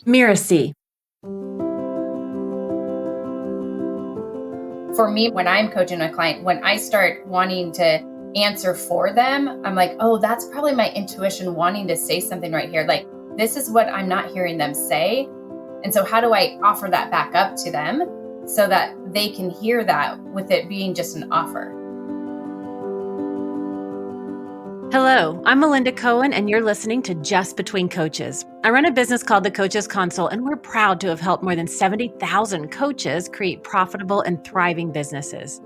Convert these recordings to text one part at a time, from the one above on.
Mirasee. For me, when I'm coaching a client, when I start wanting to answer for them, I'm like, oh, that's probably my intuition wanting to say something right here. Like, this is what I'm not hearing them say. And so how do I offer that back up to them so that they can hear that with it being just an offer? Hello, I'm Melinda Cohan, and you're listening to Just Between Coaches. I run a business called The Coaches Console, and we're proud to have helped more than 70,000 coaches create profitable and thriving businesses.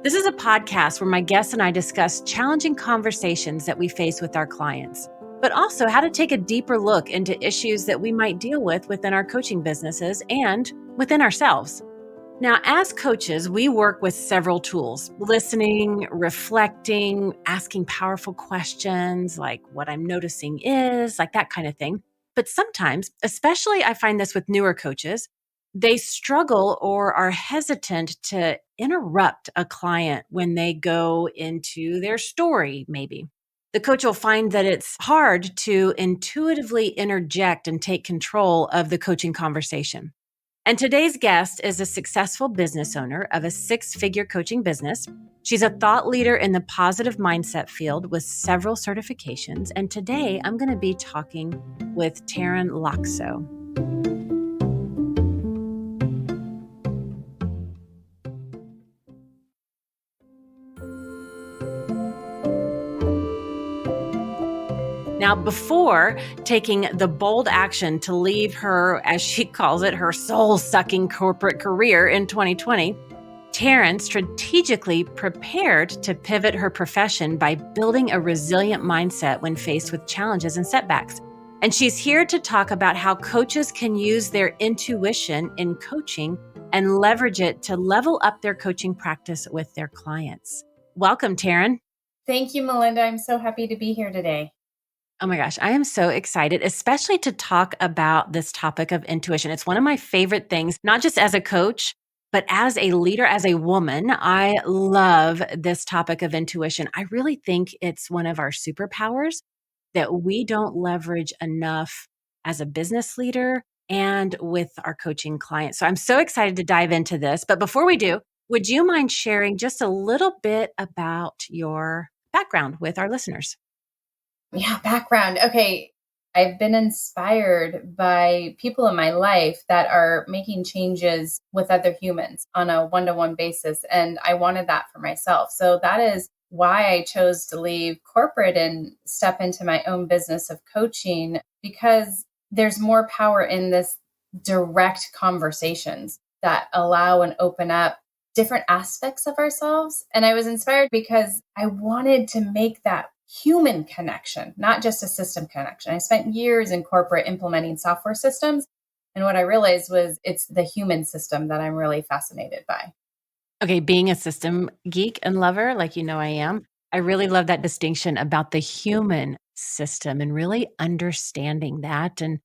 This is a podcast where my guests and I discuss challenging conversations that we face with our clients, but also how to take a deeper look into issues that we might deal with within our coaching businesses and within ourselves. Now, as coaches, we work with several tools: listening, reflecting, asking powerful questions like what I'm noticing is, like that kind of thing. But sometimes, especially I find this with newer coaches, they struggle or are hesitant to interrupt a client when they go into their story, maybe. The coach will find that it's hard to intuitively interject and take control of the coaching conversation. And today's guest is a successful business owner of a six-figure coaching business. She's a thought leader in the positive mindset field with several certifications. And today I'm going to be talking with Taryn Laakso. Now, before taking the bold action to leave her, as she calls it, her soul-sucking corporate career in 2020, Taryn strategically prepared to pivot her profession by building a resilient mindset when faced with challenges and setbacks. And she's here to talk about how coaches can use their intuition in coaching and leverage it to level up their coaching practice with their clients. Welcome, Taryn. Thank you, Melinda. I'm so happy to be here today. Oh my gosh, I am so excited, especially to talk about this topic of intuition. It's one of my favorite things, not just as a coach, but as a leader, as a woman. I love this topic of intuition. I really think it's one of our superpowers that we don't leverage enough as a business leader and with our coaching clients. So I'm so excited to dive into this. But before we do, would you mind sharing just a little bit about your background with our listeners? Yeah, background. Okay. I've been inspired by people in my life that are making changes with other humans on a one-to-one basis. And I wanted that for myself. So that is why I chose to leave corporate and step into my own business of coaching, because there's more power in this direct conversations that allow and open up different aspects of ourselves. And I was inspired because I wanted to make that human connection, not just a system connection. I spent years in corporate implementing software systems. And what I realized was it's the human system that I'm really fascinated by. Okay, being a system geek and lover, like you know I am, I really love that distinction about the human system and really understanding that and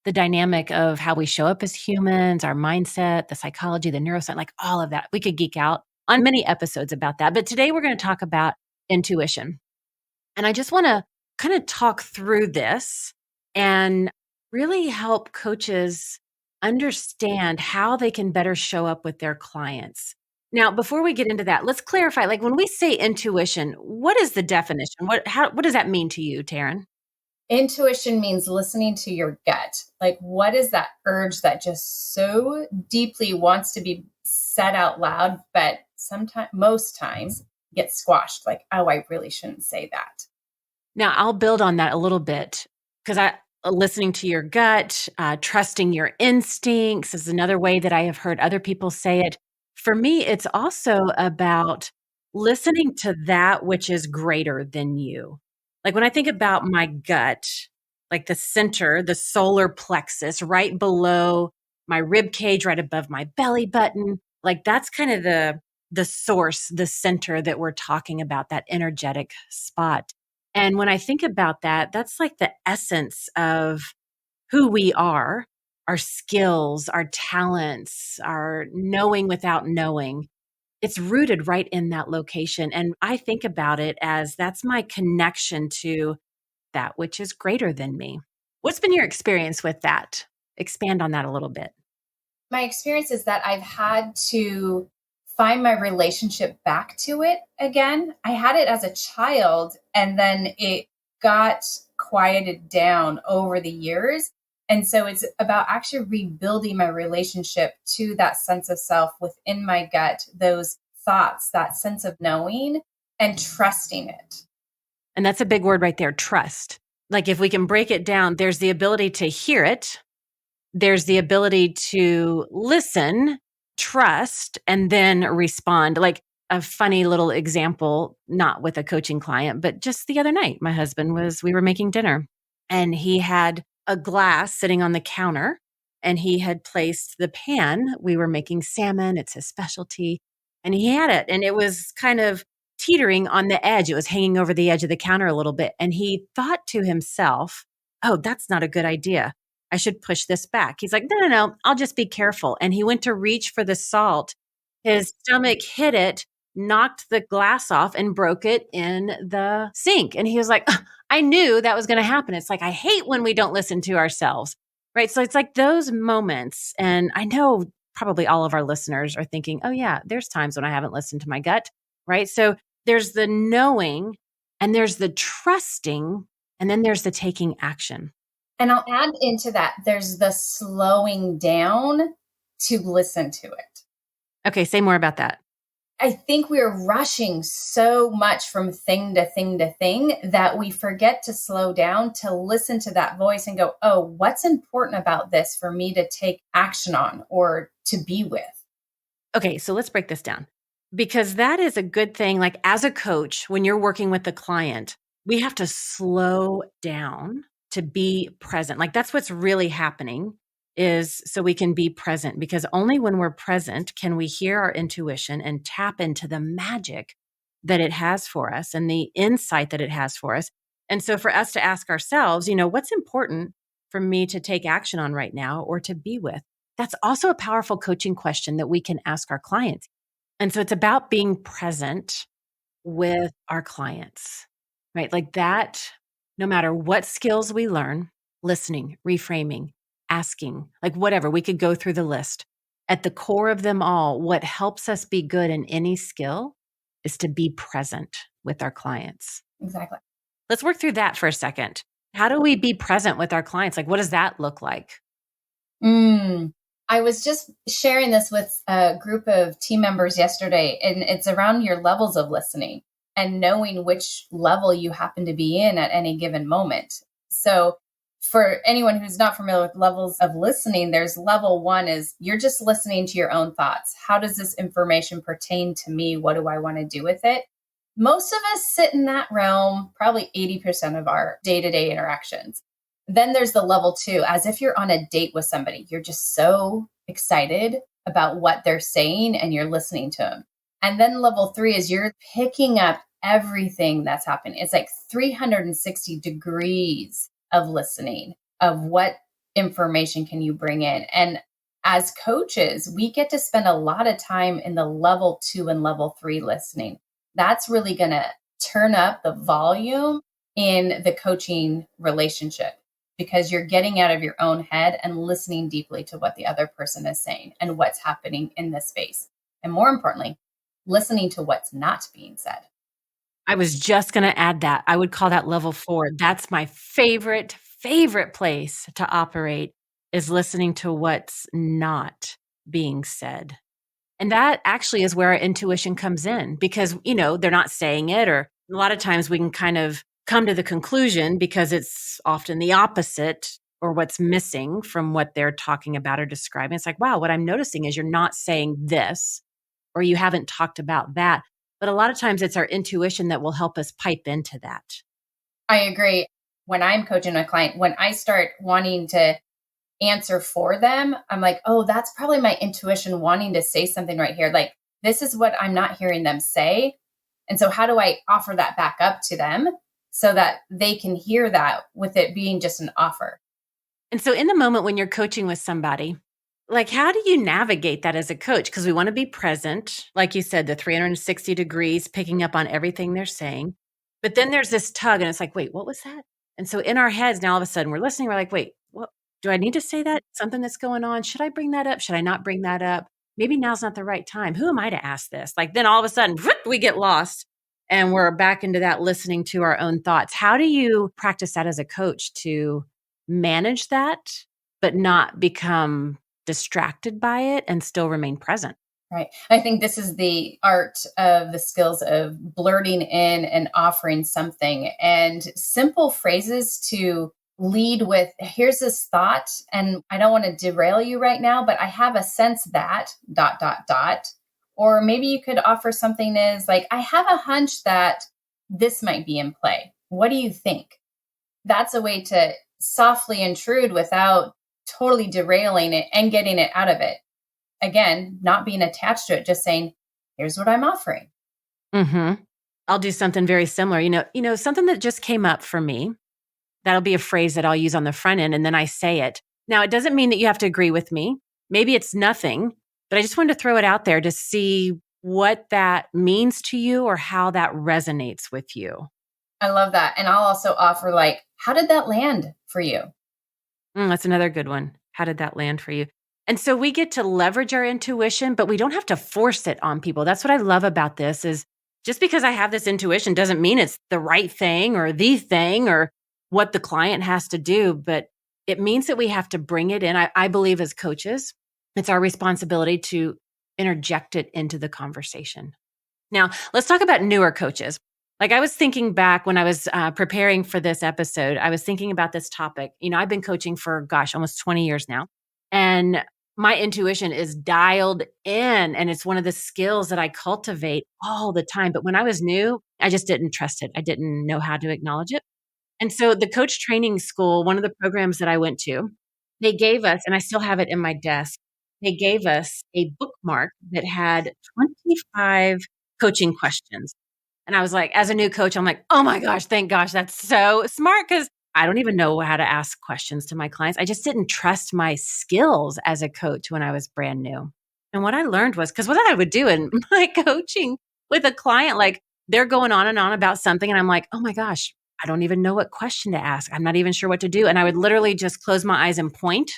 the dynamic of how we show up as humans, our mindset, the psychology, the neuroscience, like all of that. We could geek out on many episodes about that. But today we're going to talk about intuition. And I just want to kind of talk through this and really help coaches understand how they can better show up with their clients. Now, before we get into that, let's clarify, like when we say intuition, what is the definition? What does that mean to you, Taryn? Intuition means listening to your gut. Like, what is that urge that just so deeply wants to be said out loud, but sometimes, most times, gets squashed? Like, oh, I really shouldn't say that. Now, I'll build on that a little bit because listening to your gut, trusting your instincts is another way that I have heard other people say it. For me, it's also about listening to that which is greater than you. Like when I think about my gut, like the center, the solar plexus, right below my rib cage, right above my belly button, like that's kind of the source, the center that we're talking about, that energetic spot. And when I think about that, that's like the essence of who we are, our skills, our talents, our knowing without knowing. It's rooted right in that location. And I think about it as that's my connection to that which is greater than me. What's been your experience with that? Expand on that a little bit. My experience is that I've had to find my relationship back to it again. I had it as a child, and then it got quieted down over the years. And so it's about actually rebuilding my relationship to that sense of self within my gut, those thoughts, that sense of knowing and trusting it. And that's a big word right there, trust. Like if we can break it down, there's the ability to hear it. There's the ability to listen, trust, and then respond. Like a funny little example, not with a coaching client, but just the other night, we were making dinner and he had a glass sitting on the counter and he had placed the pan. We were making salmon, it's his specialty. And he had it and it was kind of teetering on the edge. It was hanging over the edge of the counter a little bit. And he thought to himself, oh, that's not a good idea. I should push this back. He's like, no, I'll just be careful. And he went to reach for the salt. His stomach hit it, knocked the glass off, and broke it in the sink. And he was like, I knew that was going to happen. It's like, I hate when we don't listen to ourselves. Right. So it's like those moments. And I know probably all of our listeners are thinking, oh, yeah, there's times when I haven't listened to my gut. Right. So there's the knowing and there's the trusting and then there's the taking action. And I'll add into that, there's the slowing down to listen to it. Okay, say more about that. I think we're rushing so much from thing to thing to thing that we forget to slow down to listen to that voice and go, oh, what's important about this for me to take action on or to be with? Okay, so let's break this down because that is a good thing. Like as a coach, when you're working with the client, we have to slow down to be present. Like that's what's really happening is so we can be present because only when we're present can we hear our intuition and tap into the magic that it has for us and the insight that it has for us. And so for us to ask ourselves, what's important for me to take action on right now or to be with? That's also a powerful coaching question that we can ask our clients. And so it's about being present with our clients, right? Like that, no matter what skills we learn, listening, reframing, asking, like whatever, we could go through the list. At the core of them all, what helps us be good in any skill is to be present with our clients. Exactly. Let's work through that for a second. How do we be present with our clients? Like, what does that look like? I was just sharing this with a group of team members yesterday, and it's around your levels of listening and knowing which level you happen to be in at any given moment. So for anyone who's not familiar with levels of listening, there's level one is you're just listening to your own thoughts. How does this information pertain to me? What do I want to do with it? Most of us sit in that realm, probably 80% of our day-to-day interactions. Then there's the level two, as if you're on a date with somebody. You're just so excited about what they're saying and you're listening to them. And then level three is you're picking up everything that's happening. It's like 360 degrees of listening, of what information can you bring in. And as coaches, we get to spend a lot of time in the level two and level three listening. That's really going to turn up the volume in the coaching relationship because you're getting out of your own head and listening deeply to what the other person is saying and what's happening in this space. And more importantly, listening to what's not being said. I was just going to add that. I would call that level 4. That's my favorite place to operate is listening to what's not being said. And that actually is where our intuition comes in because, they're not saying it, or a lot of times we can kind of come to the conclusion because it's often the opposite or what's missing from what they're talking about or describing. It's like, wow, what I'm noticing is you're not saying this or you haven't talked about that. But a lot of times it's our intuition that will help us pipe into that. I agree. When I'm coaching a client, when I start wanting to answer for them, I'm like, oh, that's probably my intuition wanting to say something right here. Like, this is what I'm not hearing them say. And so how do I offer that back up to them so that they can hear that with it being just an offer? And so in the moment when you're coaching with somebody, like, how do you navigate that as a coach? Because we want to be present, like you said, the 360 degrees, picking up on everything they're saying. But then there's this tug and it's like, wait, what was that? And so in our heads, now all of a sudden we're listening. We're like, wait, what? Do I need to say that? Something that's going on? Should I bring that up? Should I not bring that up? Maybe now's not the right time. Who am I to ask this? Like then all of a sudden, we get lost and we're back into that listening to our own thoughts. How do you practice that as a coach to manage that, but not become distracted by it and still remain present? Right. I think this is the art of the skills of blurting in and offering something and simple phrases to lead with, here's this thought, and I don't want to derail you right now, but I have a sense that dot, dot, dot. Or maybe you could offer something is like, I have a hunch that this might be in play. What do you think? That's a way to softly intrude without totally derailing it and getting it out of it. Again, not being attached to it, just saying, here's what I'm offering. I'll do something very similar. Something that just came up for me. That'll be a phrase that I'll use on the front end, and then I say it. Now, it doesn't mean that you have to agree with me. Maybe it's nothing, but I just wanted to throw it out there to see what that means to you or how that resonates with you. I love that. And I'll also offer like, how did that land for you? That's another good one. How did that land for you? And so we get to leverage our intuition, but we don't have to force it on people. That's what I love about this is just because I have this intuition doesn't mean it's the right thing or the thing or what the client has to do, but it means that we have to bring it in. I believe as coaches, it's our responsibility to interject it into the conversation. Now, let's talk about newer coaches. Like I was thinking back when I was preparing for this episode, I was thinking about this topic. I've been coaching for, almost 20 years now. And my intuition is dialed in, and it's one of the skills that I cultivate all the time. But when I was new, I just didn't trust it. I didn't know how to acknowledge it. And so the coach training school, one of the programs that I went to, they gave us, and I still have it in my desk, they gave us a bookmark that had 25 coaching questions. And I was like, as a new coach, I'm like, oh my gosh, thank gosh, that's so smart because I don't even know how to ask questions to my clients. I just didn't trust my skills as a coach when I was brand new. And what I learned was, because what I would do in my coaching with a client, like they're going on and on about something. And I'm like, oh my gosh, I don't even know what question to ask. I'm not even sure what to do. And I would literally just close my eyes and point.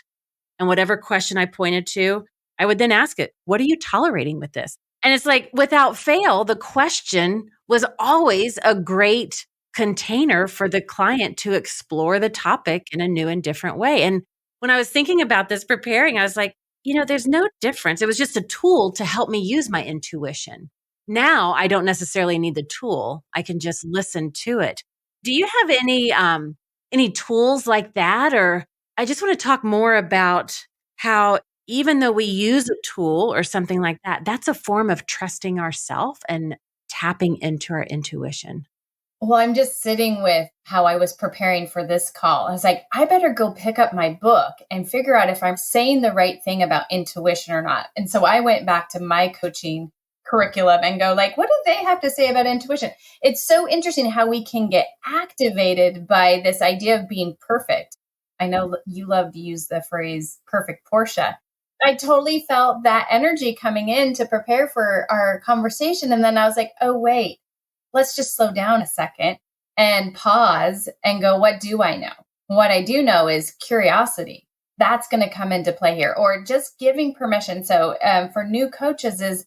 And whatever question I pointed to, I would then ask it, what are you tolerating with this? And it's like, without fail, the question was always a great container for the client to explore the topic in a new and different way. And when I was thinking about this, preparing, I was like, there's no difference. It was just a tool to help me use my intuition. Now I don't necessarily need the tool. I can just listen to it. Do you have any tools like that? Or I just want to talk more about how even though we use a tool or something like that, that's a form of trusting ourselves and tapping into our intuition. Well, I'm just sitting with how I was preparing for this call. I was like, I better go pick up my book and figure out if I'm saying the right thing about intuition or not. And so I went back to my coaching curriculum and go like, what do they have to say about intuition? It's so interesting how we can get activated by this idea of being perfect. I know you love to use the phrase perfect Portia. I totally felt that energy coming in to prepare for our conversation. And then I was like, oh, wait, let's just slow down a second and pause and go, what do I know? What I do know is curiosity. That's going to come into play here, or just giving permission. So for new coaches is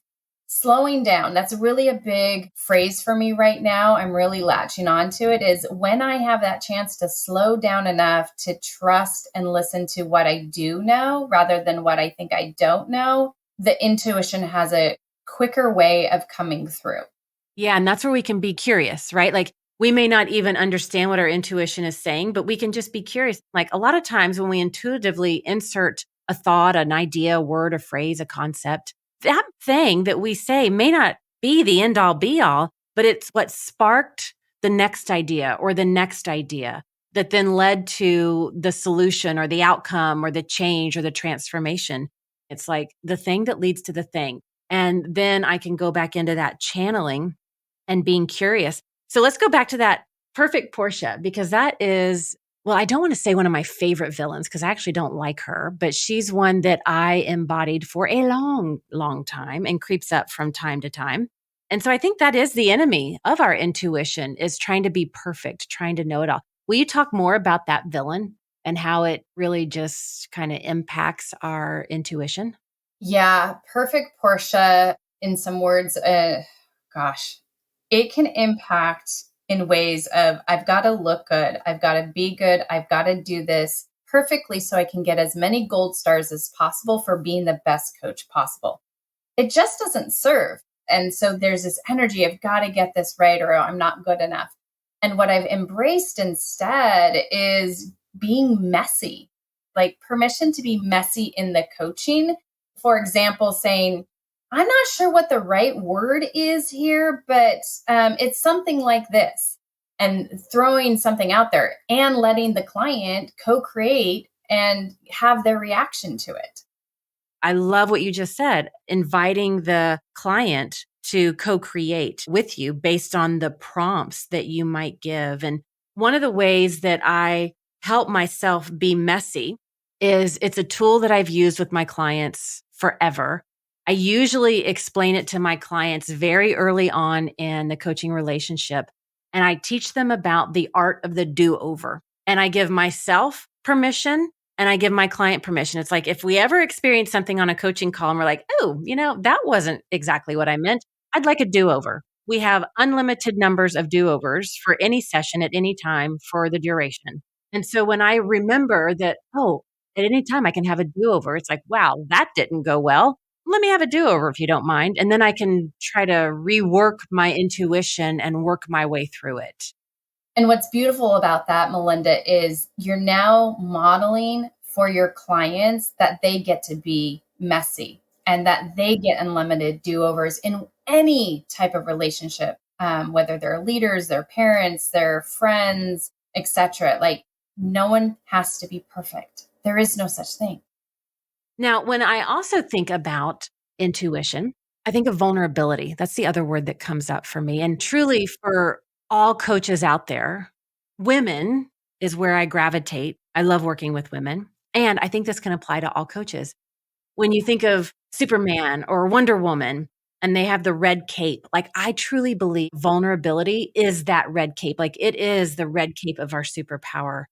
slowing down. That's really a big phrase for me right now. I'm really latching onto it is when I have that chance to slow down enough to trust and listen to what I do know rather than what I think I don't know, the intuition has a quicker way of coming through. Yeah. And that's where we can be curious, right? Like we may not even understand what our intuition is saying, but we can just be curious. Like a lot of times when we intuitively insert a thought, an idea, a word, a phrase, a concept, that thing that we say may not be the end all be all, but it's what sparked the next idea or the next idea that then led to the solution or the outcome or the change or the transformation. It's like the thing that leads to the thing. And then I can go back into that channeling and being curious. So let's go back to that perfect Portia, because that is, well, I don't want to say one of my favorite villains because I actually don't like her, but she's one that I embodied for a long, long time and creeps up from time to time. And so I think that is the enemy of our intuition is trying to be perfect, trying to know it all. Will you talk more about that villain and how it really just kind of impacts our intuition? Yeah, perfect Portia, in some words, gosh, it can impact in ways of I've got to look good, I've got to be good, I've got to do this perfectly so I can get as many gold stars as possible for being the best coach possible. It just doesn't serve. And so there's this energy, I've got to get this right or I'm not good enough. And what I've embraced instead is being messy, like permission to be messy in the coaching. For example, saying, I'm not sure what the right word is here, but it's something like this. And throwing something out there and letting the client co create and have their reaction to it. I love what you just said, inviting the client to co-create with you based on the prompts that you might give. And one of the ways that I help myself be messy is it's a tool that I've used with my clients forever. I usually explain it to my clients very early on in the coaching relationship, and I teach them about the art of the do-over. And I give myself permission and I give my client permission. It's like if we ever experience something on a coaching call and we're like, oh, that wasn't exactly what I meant, I'd like a do over. We have unlimited numbers of do overs for any session at any time for the duration. And so when I remember that, oh, at any time I can have a do over, it's like, wow, that didn't go well. Let me have a do over if you don't mind. And then I can try to rework my intuition and work my way through it. And what's beautiful about that, Melinda, is you're now modeling for your clients that they get to be messy and that they get unlimited do-overs in any type of relationship, whether they're leaders, their parents, their friends, etc. Like no one has to be perfect. There is no such thing. Now, when I also think about intuition, I think of vulnerability. That's the other word that comes up for me. And truly, for all coaches out there, women is where I gravitate. I love working with women. And I think this can apply to all coaches. When you think of Superman or Wonder Woman and they have the red cape, like I truly believe vulnerability is that red cape. Like it is the red cape of our superpower.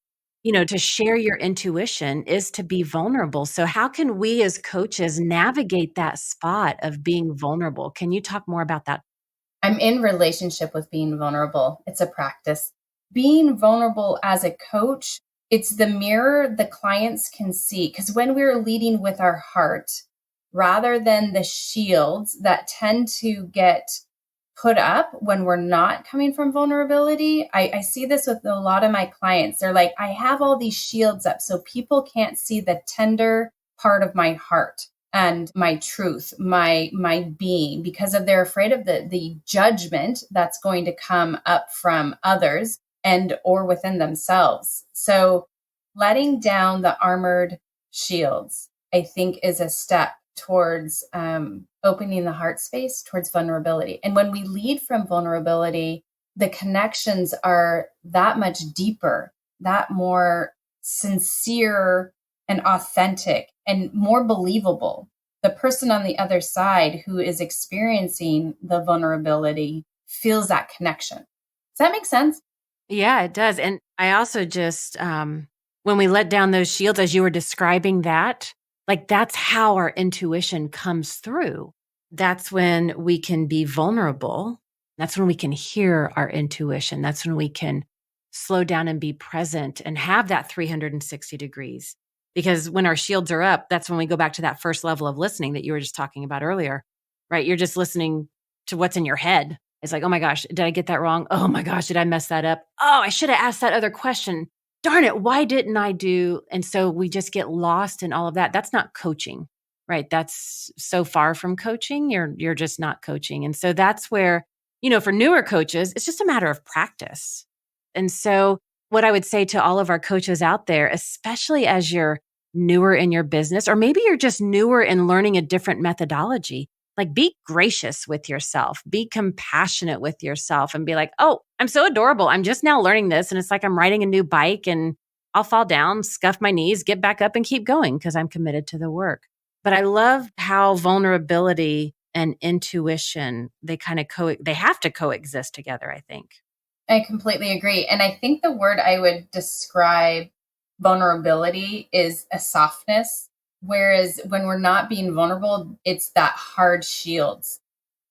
To share your intuition is to be vulnerable. So how can we as coaches navigate that spot of being vulnerable? Can you talk more about that? I'm in relationship with being vulnerable. It's a practice. Being vulnerable as a coach, it's the mirror the clients can see. Because when we're leading with our heart, rather than the shields that tend to get put up when we're not coming from vulnerability, I see this with a lot of my clients. They're like, I have all these shields up so people can't see the tender part of my heart and my truth, my being, because of they're afraid of the judgment that's going to come up from others and or within themselves. So letting down the armored shields, I think, is a step towards opening the heart space towards vulnerability. And when we lead from vulnerability, the connections are that much deeper, that more sincere and authentic and more believable. The person on the other side who is experiencing the vulnerability feels that connection. Does that make sense? Yeah, it does. And I also just, when we let down those shields, as you were describing that, like that's how our intuition comes through. That's when we can be vulnerable. That's when we can hear our intuition. That's when we can slow down and be present and have that 360 degrees. Because when our shields are up, that's when we go back to that first level of listening that you were just talking about earlier, right? You're just listening to what's in your head. It's like, oh my gosh, did I get that wrong? Oh my gosh, did I mess that up? Oh, I should have asked that other question. Darn it, why didn't I do? And so we just get lost in all of that. That's not coaching, right? That's so far from coaching. You're just not coaching. And so that's where, for newer coaches, it's just a matter of practice. And so what I would say to all of our coaches out there, especially as you're newer in your business, or maybe you're just newer in learning a different methodology, like be gracious with yourself, be compassionate with yourself and be like, oh, I'm so adorable. I'm just now learning this. And it's like I'm riding a new bike and I'll fall down, scuff my knees, get back up and keep going because I'm committed to the work. But I love how vulnerability and intuition, they kind of they have to coexist together, I think. I completely agree. And I think the word I would describe vulnerability is a softness. Whereas when we're not being vulnerable, it's that hard shields.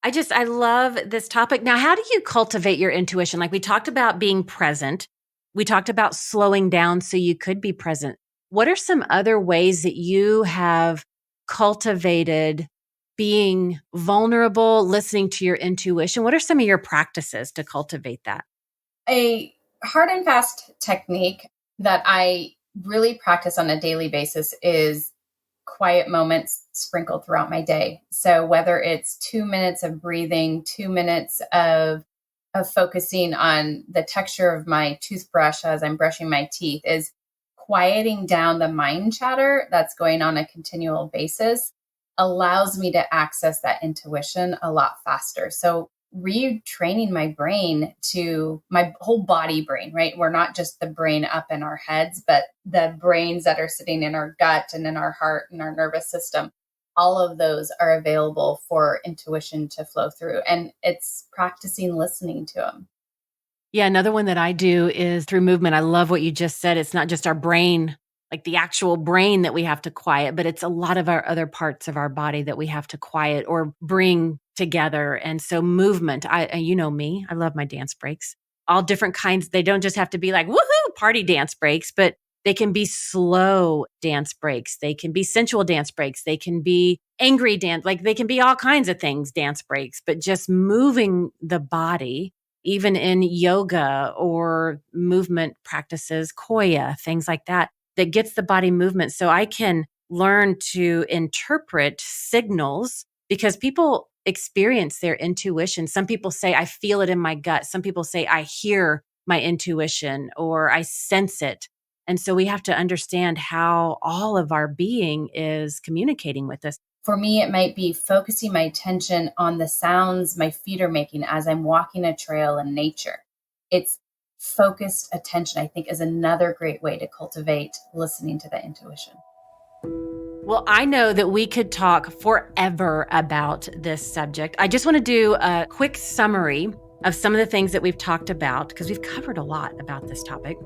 I love this topic. Now, how do you cultivate your intuition? Like we talked about being present. We talked about slowing down so you could be present. What are some other ways that you have cultivated being vulnerable, listening to your intuition? What are some of your practices to cultivate that? A hard and fast technique that I really practice on a daily basis is quiet moments sprinkled throughout my day. So whether it's 2 minutes of breathing, 2 minutes of focusing on the texture of my toothbrush as I'm brushing my teeth, is quieting down the mind chatter that's going on a continual basis, allows me to access that intuition a lot faster. So retraining my brain to my whole body brain, right? We're not just the brain up in our heads, but the brains that are sitting in our gut and in our heart and our nervous system. All of those are available for intuition to flow through. And it's practicing listening to them. Yeah, another one that I do is through movement. I love what you just said. It's not just our brain, like the actual brain that we have to quiet, but it's a lot of our other parts of our body that we have to quiet or bring together. And so movement, you know me, I love my dance breaks. All different kinds. They don't just have to be like woohoo party dance breaks, but they can be slow dance breaks. They can be sensual dance breaks. They can be angry dance, like they can be all kinds of things, dance breaks, but just moving the body even in yoga or movement practices, koya, things like that, that gets the body movement. So I can learn to interpret signals because people experience their intuition. Some people say, I feel it in my gut. Some people say, I hear my intuition or I sense it. And so we have to understand how all of our being is communicating with us. For me, it might be focusing my attention on the sounds my feet are making as I'm walking a trail in nature. It's focused attention, I think, is another great way to cultivate listening to the intuition. Well, I know that we could talk forever about this subject. I just want to do a quick summary of some of the things that we've talked about because we've covered a lot about this topic.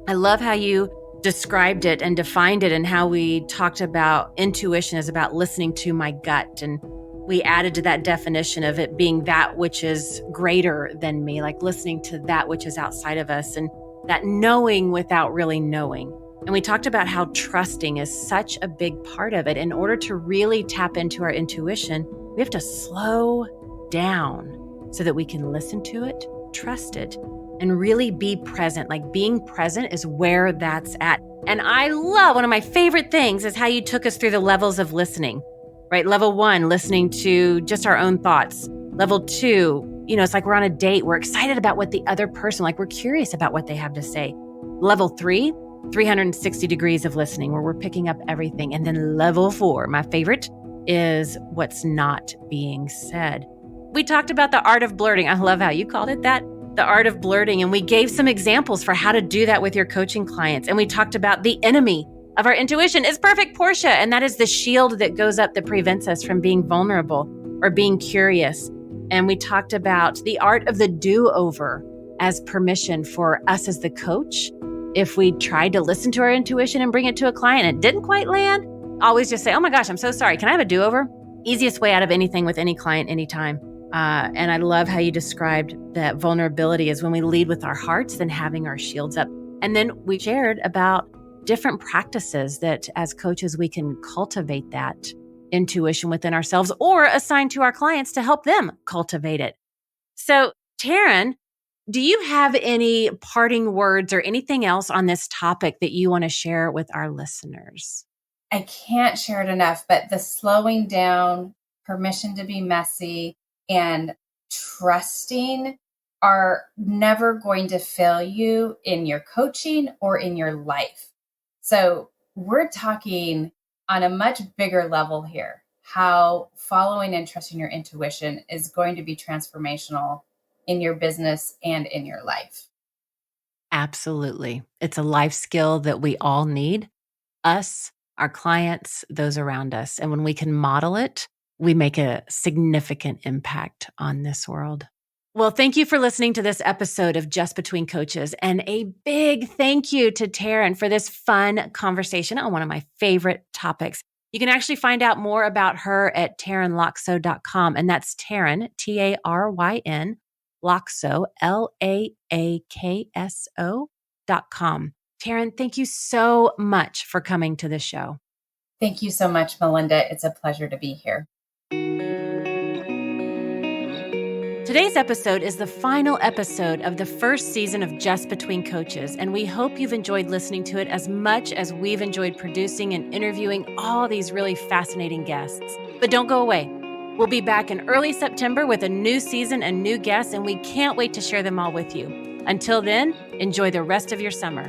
I love how you described it and defined it and how we talked about intuition is about listening to my gut. And we added to that definition of it being that which is greater than me, like listening to that which is outside of us and that knowing without really knowing. And we talked about how trusting is such a big part of it. In order to really tap into our intuition, we have to slow down so that we can listen to it, trust it, and really be present. Like being present is where that's at. And I love, one of my favorite things is how you took us through the levels of listening, right? Level 1, listening to just our own thoughts. Level 2, it's like we're on a date. We're excited about what the other person, like we're curious about what they have to say. Level 3, 360 degrees of listening where we're picking up everything. And then level 4, my favorite, is what's not being said. We talked about the art of blurting. I love how you called it that. The art of blurting. And we gave some examples for how to do that with your coaching clients. And we talked about the enemy of our intuition is perfect Portia. And that is the shield that goes up that prevents us from being vulnerable or being curious. And we talked about the art of the do-over as permission for us as the coach. If we tried to listen to our intuition and bring it to a client and it didn't quite land, always just say, oh my gosh, I'm so sorry. Can I have a do-over? Easiest way out of anything with any client, anytime. And I love how you described that vulnerability is when we lead with our hearts, then having our shields up. And then we shared about different practices that as coaches, we can cultivate that intuition within ourselves or assign to our clients to help them cultivate it. So, Taryn, do you have any parting words or anything else on this topic that you want to share with our listeners? I can't share it enough, but the slowing down, permission to be messy, and trusting are never going to fail you in your coaching or in your life. So we're talking on a much bigger level here, how following and trusting your intuition is going to be transformational in your business and in your life. Absolutely. It's a life skill that we all need, us, our clients, those around us. And when we can model it, we make a significant impact on this world. Well, thank you for listening to this episode of Just Between Coaches, and a big thank you to Taryn for this fun conversation on one of my favorite topics. You can actually find out more about her at tarynlaakso.com, and that's Taryn, Taryn, Laakso, Laakso.com. Taryn, thank you so much for coming to the show. Thank you so much, Melinda. It's a pleasure to be here. Today's episode is the final episode of the first season of Just Between Coaches, and we hope you've enjoyed listening to it as much as we've enjoyed producing and interviewing all these really fascinating guests. But don't go away. We'll be back in early September with a new season and new guests, and we can't wait to share them all with you. Until then, enjoy the rest of your summer.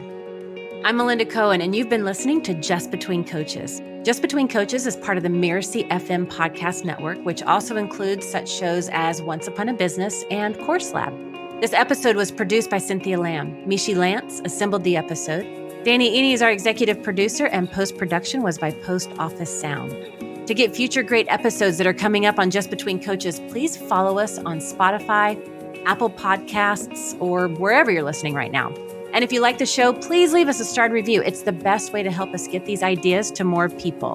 I'm Melinda Cohan, and you've been listening to Just Between Coaches. Just Between Coaches is part of the Mirasee FM podcast network, which also includes such shows as Once Upon a Business and Course Lab. This episode was produced by Cynthia Michi Lantz assembled the episode. Danny Eni is our executive producer, and post-production was by Post Office Sound. To get future great episodes that are coming up on Just Between Coaches, please follow us on Spotify, Apple Podcasts, or wherever you're listening right now. And if you like the show, please leave us a starred review. It's the best way to help us get these ideas to more people.